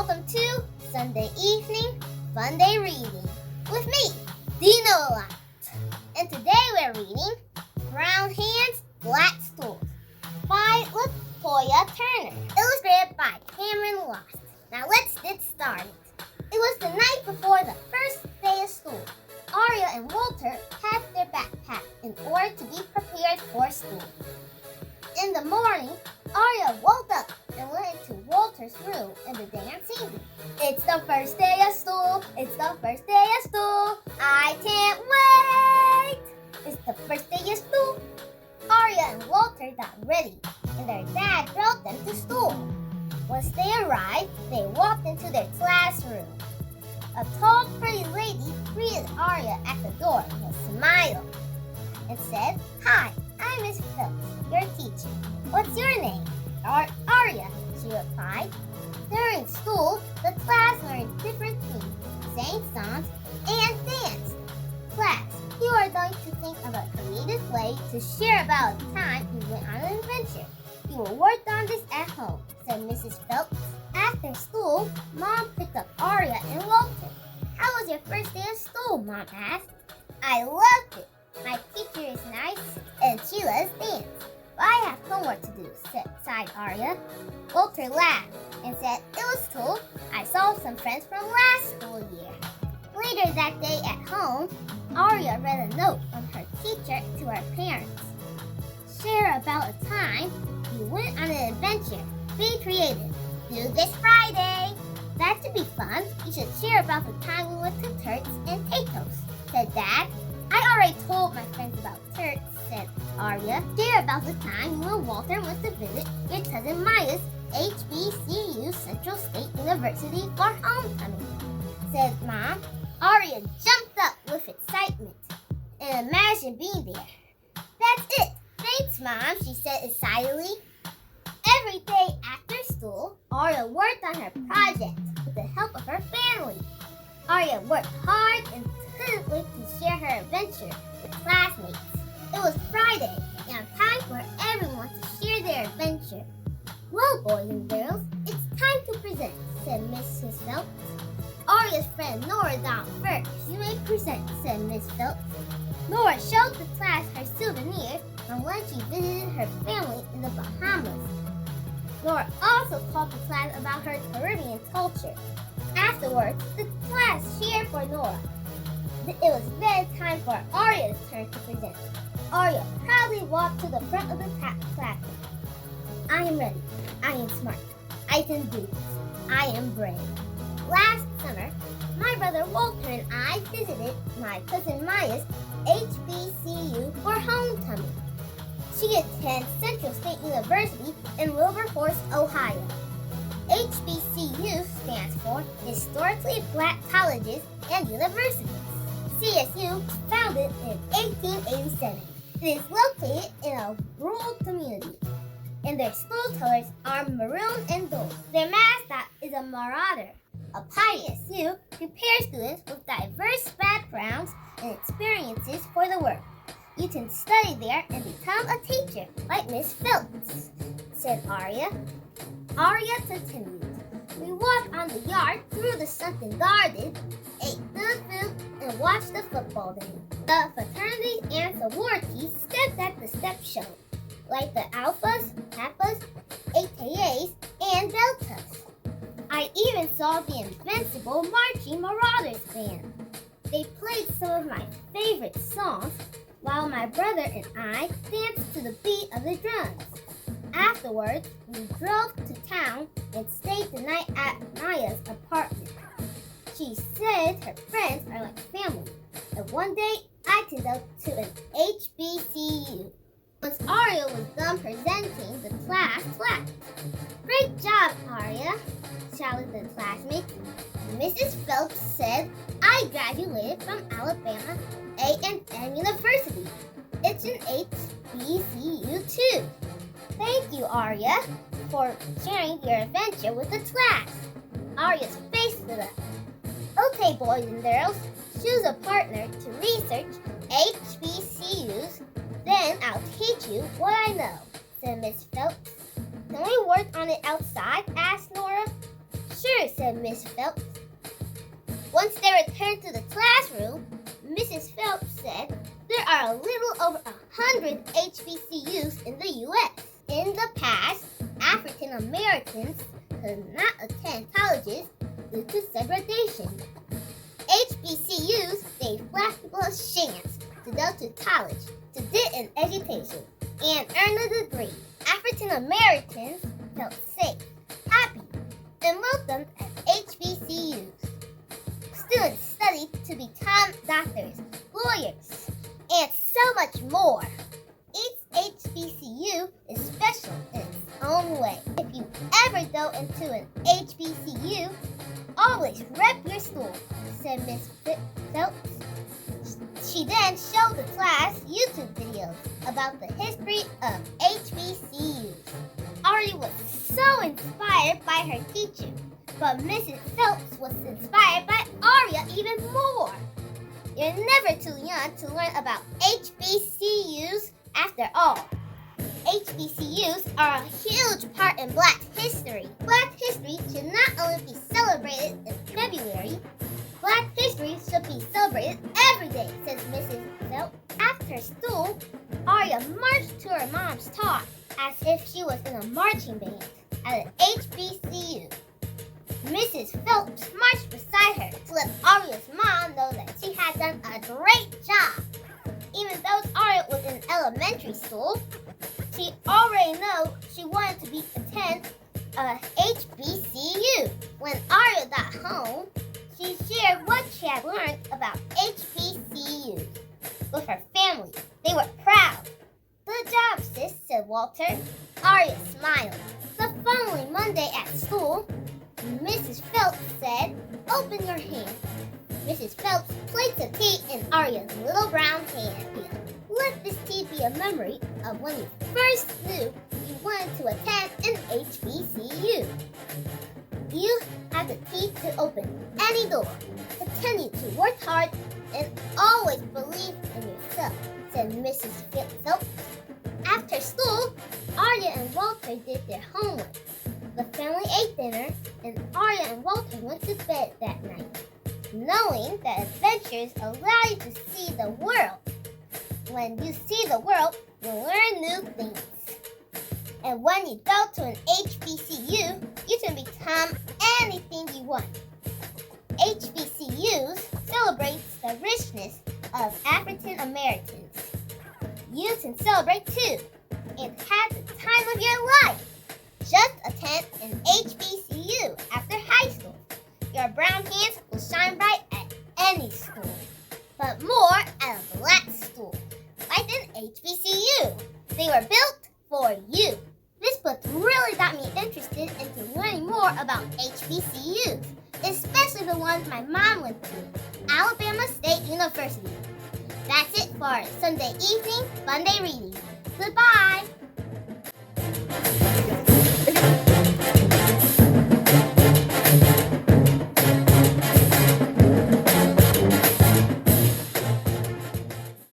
Welcome to Sunday Evening Funday Reading with me, Dino. And today we're reading Brown Hands, Black Stools by LaToya Turner, illustrated by Cameron Lost. Now let's get started. It was the night before the first day of school. Arya and Walter packed their backpack in order to be prepared for school. In the morning, Arya woke up and went into Walter's room and began singing. It's the first day of school, it's the first day of school, I can't wait! It's the first day of school. Arya and Walter got ready, and their dad brought them to school. Once they arrived, they walked into their classroom. A tall, pretty lady greeted Arya at the door with a smile and said, "Hi, I'm Miss Phelps, your teacher. What's your name?" "Arya," she replied. During school, the class learned different things, sang songs, and danced. Class, you are going to think of a creative way to share about the time you went on an adventure. You will work on this at home, said Mrs. Phelps. After school, Mom picked up Arya and Walter. "How was your first day of school?" Mom asked. "I loved it. My teacher is nice, and she lets dance. But I have homework to do," sighed Arya. Walter laughed and said, "It was cool. I saw some friends from last school year." Later that day at home, Arya read a note from her teacher to her parents. "Share about a time you went on an adventure. Be creative. Due this Friday." "That should be fun. You should share about the time we went to Turks and Caicos," said Dad. "I already told my friends about Turks," said Arya. "Share about the time you and Walter went to visit your cousin Maya's HBCU Central State University for homecoming," said Mom. Arya jumped up with excitement and imagined being there. "That's it. Thanks, Mom," she said excitedly. Every day after school, Arya worked on her project with the help of her family. Arya worked hard and couldn't wait to share her adventure with classmates. It was Friday and time for everyone to share their adventure. "Well, boys and girls, it's time to present," said Mrs. Phelps. Arya's friend Nora got first. "You may present," said Miss Phelps. Nora showed the class her souvenir from when she visited her family in the Bahamas. Nora also taught the class about her Caribbean culture. Afterwards, the class cheered for Nora. It was then time for Arya's turn to present. Arya proudly walked to the front of the classroom. "I am ready. I am smart. I can do this. I am brave. Last summer, my brother Walter and I visited my cousin Maya's HBCU for homecoming. She attends Central State University in Wilberforce, Ohio. HBCU stands for Historically Black Colleges and Universities. CSU was founded in 1887. It is located in a rural community, and their school colors are maroon and gold. Their mascot is a marauder. A PSU prepares students with diverse backgrounds and experiences for the work. You can study there and become a teacher like Miss Phelps," said Arya. Arya continued. "We walked on the yard through the sunken garden, ate good food, and watched the football game. The fraternities and sororities stepped at the step show, like the Alphas, Kappas, AKAs, and Deltas. I even saw the Invincible Marching Marauders band. They played some of my favorite songs, while my brother and I danced to the beat of the drums. Afterwards, we drove to town and stayed the night at Maya's apartment. She said her friends are like family, and one day I can go to an HBCU." Once Arya was done presenting, the class clapped. "Great job, Arya," shouted the classmates. Mrs. Phelps said, "I graduated from Alabama A&M University. It's an HBCU too." "Thank you, Arya, for sharing your adventure with the class." Arya's face lit up. "Okay, boys and girls, choose a partner to research HBCUs. Then I'll teach you what I know," said Miss Phelps. "Can we work on it outside?" asked Nora. "Sure, true, said Miss Phelps. Once they returned to the classroom, Mrs. Phelps said there are a little over 100 HBCUs in the U.S. In the past, African Americans could not attend colleges due to segregation. HBCUs gave black people a chance to go to college, to get an education, and earn a degree. African Americans felt safe, happy, and welcomed at HBCUs. Students studied to become doctors, lawyers, and so much more. Each HBCU is special in its own way. If you ever go into an HBCU, always rep your school, said Miss Phelps. She then showed the class YouTube videos about the history of HBCUs. Arya was so inspired by her teacher, but Mrs. Phelps was inspired by Arya even more. You're never too young to learn about HBCUs after all. HBCUs are a huge part in Black history. Black history should not only be celebrated in February, Black history should be celebrated every day, says Mrs. Phelps. After school, Arya marched to her mom's talk as if she was in a marching band at an HBCU. Mrs. Phelps marched beside her to let Arya's mom know that she had done a great job. Even though Arya was in elementary school, she already knew she wanted to attend a HBCU. When Arya got home, she shared what she had learned about HBCUs with her family. They were proud. Good job, sis, said Walter. Arya smiled. The following Monday at school, Mrs. Phelps said, "Open your hand." Mrs. Phelps placed the tea in Arya's little brown hand. Let this tea be a memory of when you first knew you wanted to attend an HBCU. You have the key to open any door. Continue to work hard and always believe in yourself, said Mrs. Phelps. After school, Arya and Walter did their homework. The family ate dinner, and Arya and Walter went to bed that night, knowing that adventures allow you to see the world. When you see the world, you learn new things. And when you go to an HBCU, you can become anything you want. HBCUs celebrates the richness of African Americans. You can celebrate too and have the time of your life. Just attend an HBCU after high school. Your brown hands will shine bright at any school, but more at a Black school, like an HBCU. They were built for you. This book really got me interested into learning more about HBCUs, especially the ones my mom went to, Alabama State University. That's it for Sunday Evening Funday Reading. Goodbye!